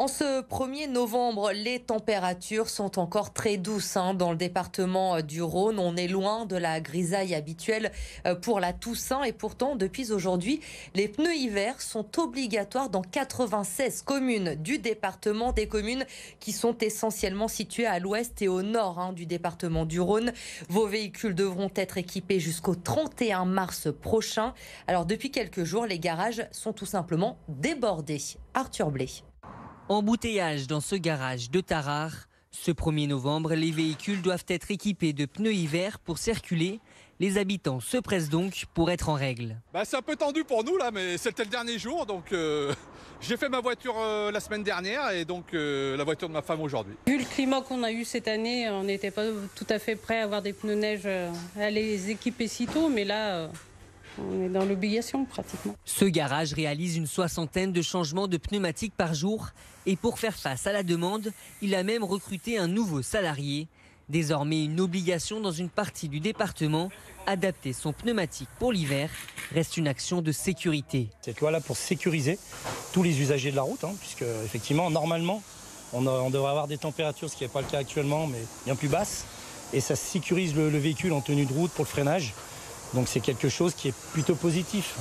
En ce 1er novembre, les températures sont encore très douces dans le département du Rhône. On est loin de la grisaille habituelle pour la Toussaint et pourtant, depuis aujourd'hui, les pneus hiver sont obligatoires dans 96 communes du département, des communes qui sont essentiellement situées à l'ouest et au nord du département du Rhône. Vos véhicules devront être équipés jusqu'au 31 mars prochain. Alors depuis quelques jours, les garages sont tout simplement débordés. Arthur Blé. Embouteillage dans ce garage de Tarare. Ce 1er novembre, les véhicules doivent être équipés de pneus hiver pour circuler. Les habitants se pressent donc pour être en règle. C'est un peu tendu pour nous là, mais c'était le dernier jour. Donc j'ai fait ma voiture la semaine dernière et donc la voiture de ma femme aujourd'hui. Vu le climat qu'on a eu cette année, on n'était pas tout à fait prêt à avoir des pneus neige, à les équiper si tôt, mais là... on est dans l'obligation pratiquement. Ce garage réalise une soixantaine de changements de pneumatiques par jour. Et pour faire face à la demande, il a même recruté un nouveau salarié. Désormais une obligation dans une partie du département. Adapter son pneumatique pour l'hiver reste une action de sécurité. Cette loi là pour sécuriser tous les usagers de la route, puisque effectivement normalement on devrait avoir des températures, ce qui n'est pas le cas actuellement, mais bien plus basses. Et ça sécurise le véhicule en tenue de route pour le freinage. Donc c'est quelque chose qui est plutôt positif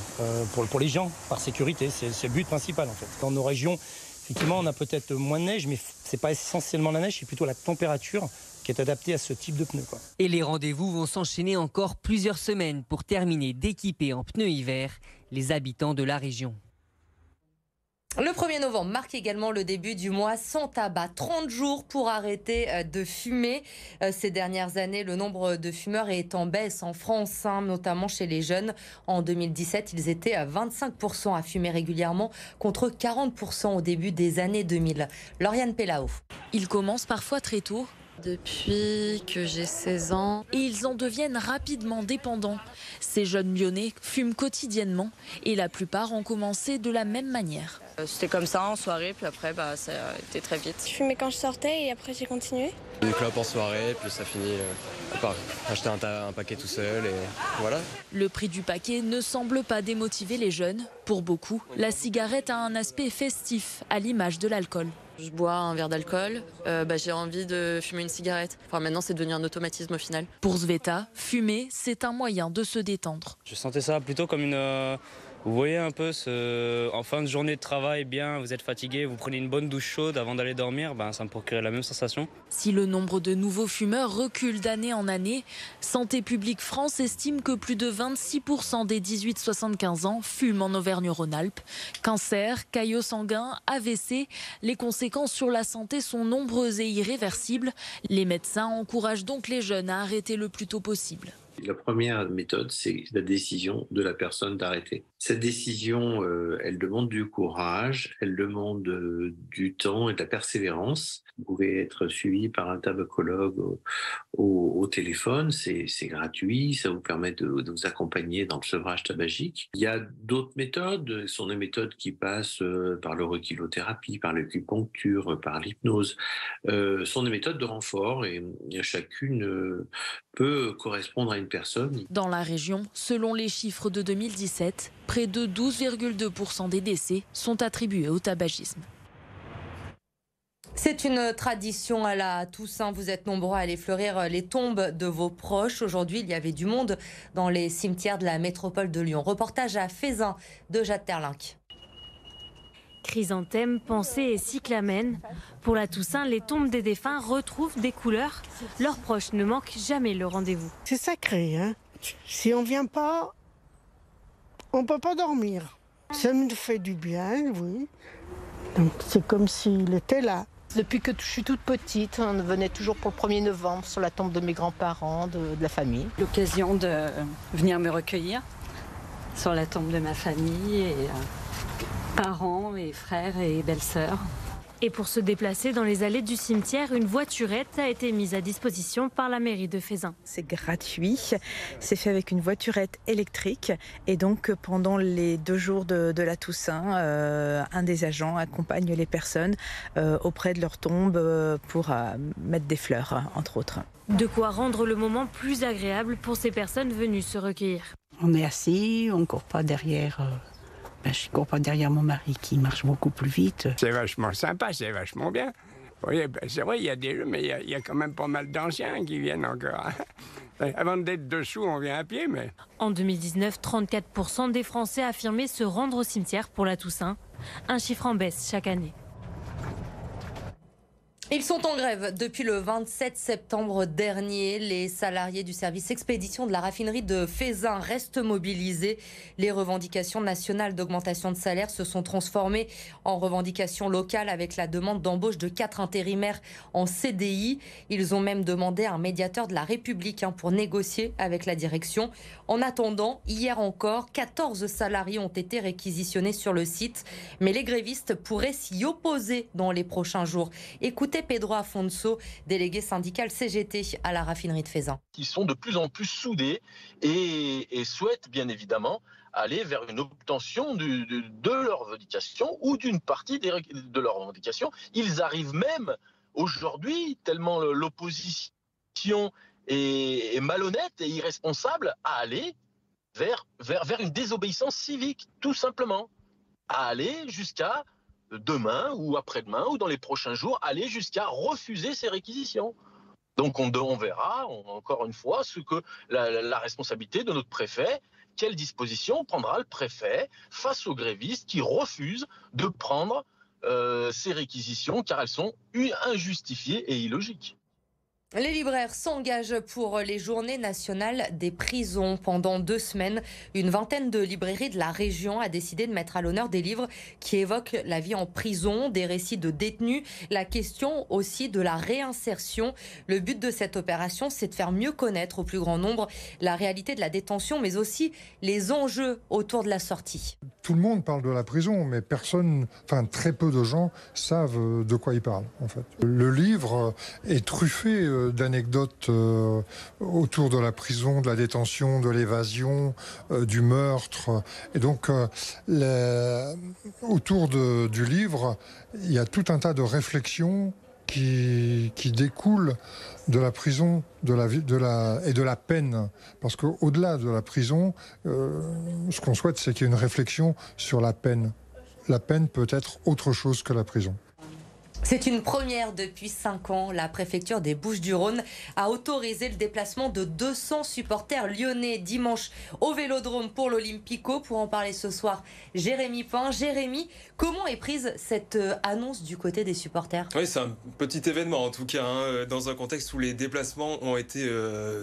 pour les gens, par sécurité. C'est le but principal en fait. Dans nos régions, effectivement, on a peut-être moins de neige, mais ce n'est pas essentiellement la neige, c'est plutôt la température qui est adaptée à ce type de pneus. Et les rendez-vous vont s'enchaîner encore plusieurs semaines pour terminer d'équiper en pneus hiver les habitants de la région. Le 1er novembre marque également le début du mois sans tabac. 30 jours pour arrêter de fumer. Ces dernières années, le nombre de fumeurs est en baisse en France, notamment chez les jeunes. En 2017, ils étaient à 25% à fumer régulièrement contre 40% au début des années 2000. Lauriane Pellao. Ils commencent parfois très tôt. Depuis que j'ai 16 ans. Et ils en deviennent rapidement dépendants. Ces jeunes lyonnais fument quotidiennement et la plupart ont commencé de la même manière. C'était comme ça en soirée, puis après ça a été très vite. Je fumais quand je sortais et après j'ai continué. Une clope en soirée, puis ça finit par acheter un paquet tout seul et voilà. Le prix du paquet ne semble pas démotiver les jeunes. Pour beaucoup, la cigarette a un aspect festif, à l'image de l'alcool. Je bois un verre d'alcool, j'ai envie de fumer une cigarette. Enfin, maintenant, c'est devenu un automatisme au final. Pour Sveta, fumer, c'est un moyen de se détendre. Je sentais ça plutôt comme une... Vous voyez un peu, en fin de journée de travail, bien, vous êtes fatigué, vous prenez une bonne douche chaude avant d'aller dormir, ça me procurait la même sensation. Si le nombre de nouveaux fumeurs recule d'année en année, Santé publique France estime que plus de 26% des 18-75 ans fument en Auvergne-Rhône-Alpes. Cancer, caillots sanguins, AVC, les conséquences sur la santé sont nombreuses et irréversibles. Les médecins encouragent donc les jeunes à arrêter le plus tôt possible. La première méthode, c'est la décision de la personne d'arrêter. Cette décision, elle demande du courage, elle demande du temps et de la persévérance. Vous pouvez être suivi par un tabacologue au téléphone, c'est gratuit, ça vous permet de vous accompagner dans le sevrage tabagique. Il y a d'autres méthodes, ce sont des méthodes qui passent par l'eurokilothérapie, par l'acupuncture, par l'hypnose. Ce sont des méthodes de renfort et chacune peut correspondre à une personne. Dans la région, selon les chiffres de 2017, près de 12,2% des décès sont attribués au tabagisme. C'est une tradition à la Toussaint. Vous êtes nombreux à aller fleurir les tombes de vos proches. Aujourd'hui, il y avait du monde dans les cimetières de la métropole de Lyon. Reportage à Feyzin de Jade Terlinck. Chrysanthèmes, pensées et cyclamènes. Pour la Toussaint, les tombes des défunts retrouvent des couleurs. Leurs proches ne manquent jamais le rendez-vous. C'est sacré, Si on ne vient pas, on ne peut pas dormir. Ça nous fait du bien, oui. Donc c'est comme s'il était là. Depuis que je suis toute petite, on venait toujours pour le 1er novembre sur la tombe de mes grands-parents, de la famille. L'occasion de venir me recueillir sur la tombe de ma famille et parents et frères et belles-sœurs. Et pour se déplacer dans les allées du cimetière, une voiturette a été mise à disposition par la mairie de Feyzin. C'est gratuit, c'est fait avec une voiturette électrique et donc pendant les 2 jours de la Toussaint, un des agents accompagne les personnes auprès de leur tombe pour mettre des fleurs, entre autres. De quoi rendre le moment plus agréable pour ces personnes venues se recueillir. On est assis, on ne court pas derrière Je ne cours pas derrière mon mari qui marche beaucoup plus vite. C'est vachement sympa, c'est vachement bien. Oui, c'est vrai, il y a des jeux, mais il y a quand même pas mal d'anciens qui viennent encore. Avant d'être dessous, on vient à pied, mais... En 2019, 34% des Français affirmaient se rendre au cimetière pour la Toussaint. Un chiffre en baisse chaque année. Ils sont en grève depuis le 27 septembre dernier. Les salariés du service expédition de la raffinerie de Feyzin restent mobilisés. Les revendications nationales d'augmentation de salaire se sont transformées en revendications locales avec la demande d'embauche de 4 intérimaires en CDI. Ils ont même demandé un médiateur de la République pour négocier avec la direction. En attendant, hier encore, 14 salariés ont été réquisitionnés sur le site. Mais les grévistes pourraient s'y opposer dans les prochains jours. Écoutez Pedro Afonso, délégué syndical CGT à la raffinerie de Feyzin. Ils sont de plus en plus soudés et souhaitent bien évidemment aller vers une obtention de leurs revendications ou d'une partie de leurs revendications. Ils arrivent même aujourd'hui, tellement l'opposition est malhonnête et irresponsable, à aller vers une désobéissance civique, tout simplement. À aller jusqu'à demain ou après-demain ou dans les prochains jours, aller jusqu'à refuser ces réquisitions. Donc on verra encore une fois ce que la responsabilité de notre préfet, quelle disposition prendra le préfet face aux grévistes qui refusent de prendre ces réquisitions car elles sont injustifiées et illogiques. Les libraires s'engagent pour les journées nationales des prisons. Pendant 2 semaines, une vingtaine de librairies de la région a décidé de mettre à l'honneur des livres qui évoquent la vie en prison, des récits de détenus, la question aussi de la réinsertion. Le but de cette opération, c'est de faire mieux connaître au plus grand nombre la réalité de la détention, mais aussi les enjeux autour de la sortie. Tout le monde parle de la prison, mais très peu de gens savent de quoi ils parlent, en fait. Le livre est truffé d'anecdotes autour de la prison, de la détention, de l'évasion, du meurtre. Et donc, autour du livre, il y a tout un tas de réflexions qui découlent de la prison et de la peine. Parce qu'au-delà de la prison, ce qu'on souhaite, c'est qu'il y ait une réflexion sur la peine. La peine peut être autre chose que la prison. C'est une première depuis 5 ans. La préfecture des Bouches-du-Rhône a autorisé le déplacement de 200 supporters lyonnais dimanche au Vélodrome pour l'Olympico. Pour en parler ce soir, Jérémy Pain. Jérémy, comment est prise cette annonce du côté des supporters ? Oui, c'est un petit événement en tout cas, dans un contexte où les déplacements ont été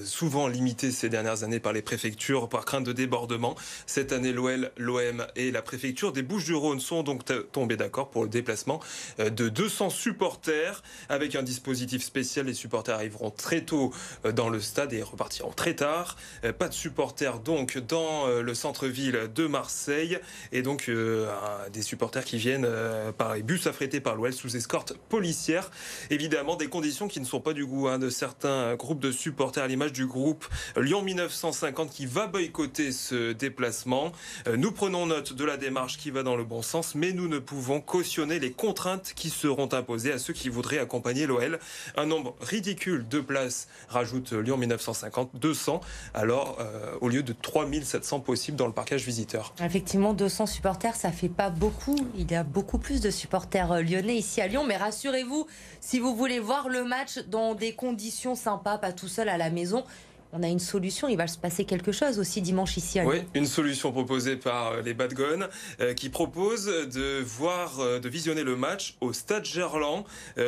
souvent limités ces dernières années par les préfectures par crainte de débordement. Cette année, l'OL, l'OM et la préfecture des Bouches-du-Rhône sont donc tombés d'accord pour le déplacement de 200 supporters avec un dispositif spécial. Les supporters arriveront très tôt dans le stade et repartiront très tard. Pas de supporters donc dans le centre-ville de Marseille et donc des supporters qui viennent par les bus affrétés par l'OL sous escorte policière. Évidemment, des conditions qui ne sont pas du goût de certains groupes de supporters, à l'image du groupe Lyon 1950 qui va boycotter ce déplacement. Nous prenons note de la démarche qui va dans le bon sens, mais nous ne pouvons cautionner les contraintes qui seront imposées à ceux qui voudraient accompagner l'OL. Un nombre ridicule de places, rajoute Lyon 1950, 200, alors au lieu de 3700 possibles dans le parcage visiteur. Effectivement, 200 supporters, ça fait pas beaucoup. Il y a beaucoup plus de supporters lyonnais ici à Lyon, mais rassurez-vous, si vous voulez voir le match dans des conditions sympas, pas tout seul à la maison, on a une solution, il va se passer quelque chose aussi dimanche ici à Lyon. Oui, une solution proposée par les Bad Guns qui propose de visionner le match au Stade Gerland,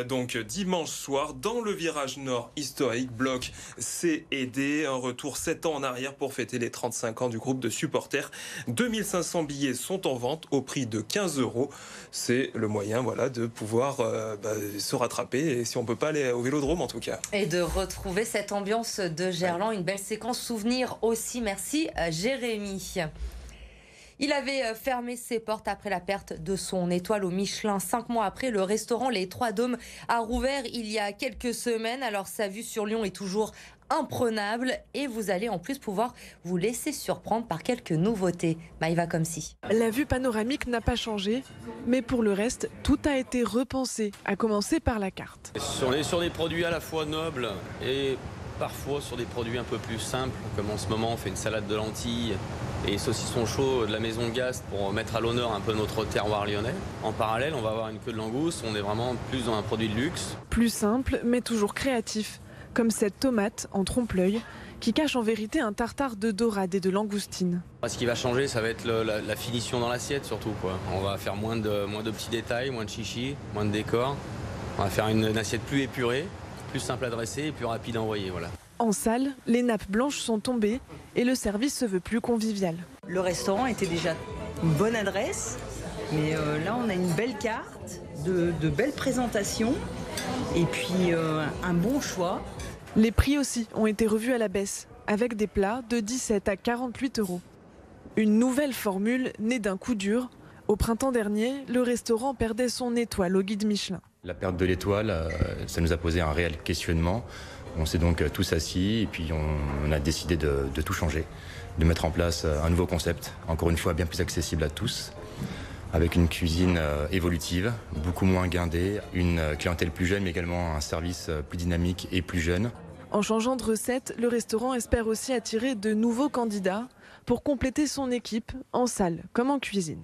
donc dimanche soir dans le virage nord historique, bloc C et D. Un retour 7 ans en arrière pour fêter les 35 ans du groupe de supporters. 2500 billets sont en vente au prix de 15 €. C'est le moyen de pouvoir se rattraper et si on ne peut pas aller au Vélodrome en tout cas. Et de retrouver cette ambiance de Gerland. Une belle séquence souvenir aussi. Merci Jérémy. Il avait fermé ses portes après la perte de son étoile au Michelin. 5 mois après, le restaurant Les Trois Dômes a rouvert il y a quelques semaines. Alors sa vue sur Lyon est toujours imprenable et vous allez en plus pouvoir vous laisser surprendre par quelques nouveautés. Maïva comme si. La vue panoramique n'a pas changé, mais pour le reste, tout a été repensé, à commencer par la carte. Sur des produits à la fois nobles et parfois sur des produits un peu plus simples, comme en ce moment on fait une salade de lentilles et saucissons chauds de la maison de Gast pour mettre à l'honneur un peu notre terroir lyonnais. En parallèle, on va avoir une queue de langouste, on est vraiment plus dans un produit de luxe. Plus simple, mais toujours créatif, comme cette tomate en trompe-l'œil, qui cache en vérité un tartare de dorade et de langoustine. Ce qui va changer, ça va être la finition dans l'assiette surtout, quoi. On va faire moins de petits détails, moins de chichis, moins de décor. On va faire une assiette plus épurée, plus simple à dresser et plus rapide à envoyer. Voilà. En salle, les nappes blanches sont tombées et le service se veut plus convivial. Le restaurant était déjà une bonne adresse, mais là on a une belle carte, de belles présentations et puis un bon choix. Les prix aussi ont été revus à la baisse, avec des plats de 17 à 48 €. Une nouvelle formule née d'un coup dur. Au printemps dernier, le restaurant perdait son étoile au guide Michelin. La perte de l'étoile, ça nous a posé un réel questionnement. On s'est donc tous assis et puis on a décidé de tout changer, de mettre en place un nouveau concept, encore une fois bien plus accessible à tous, avec une cuisine évolutive, beaucoup moins guindée, une clientèle plus jeune mais également un service plus dynamique et plus jeune. En changeant de recette, le restaurant espère aussi attirer de nouveaux candidats pour compléter son équipe en salle comme en cuisine.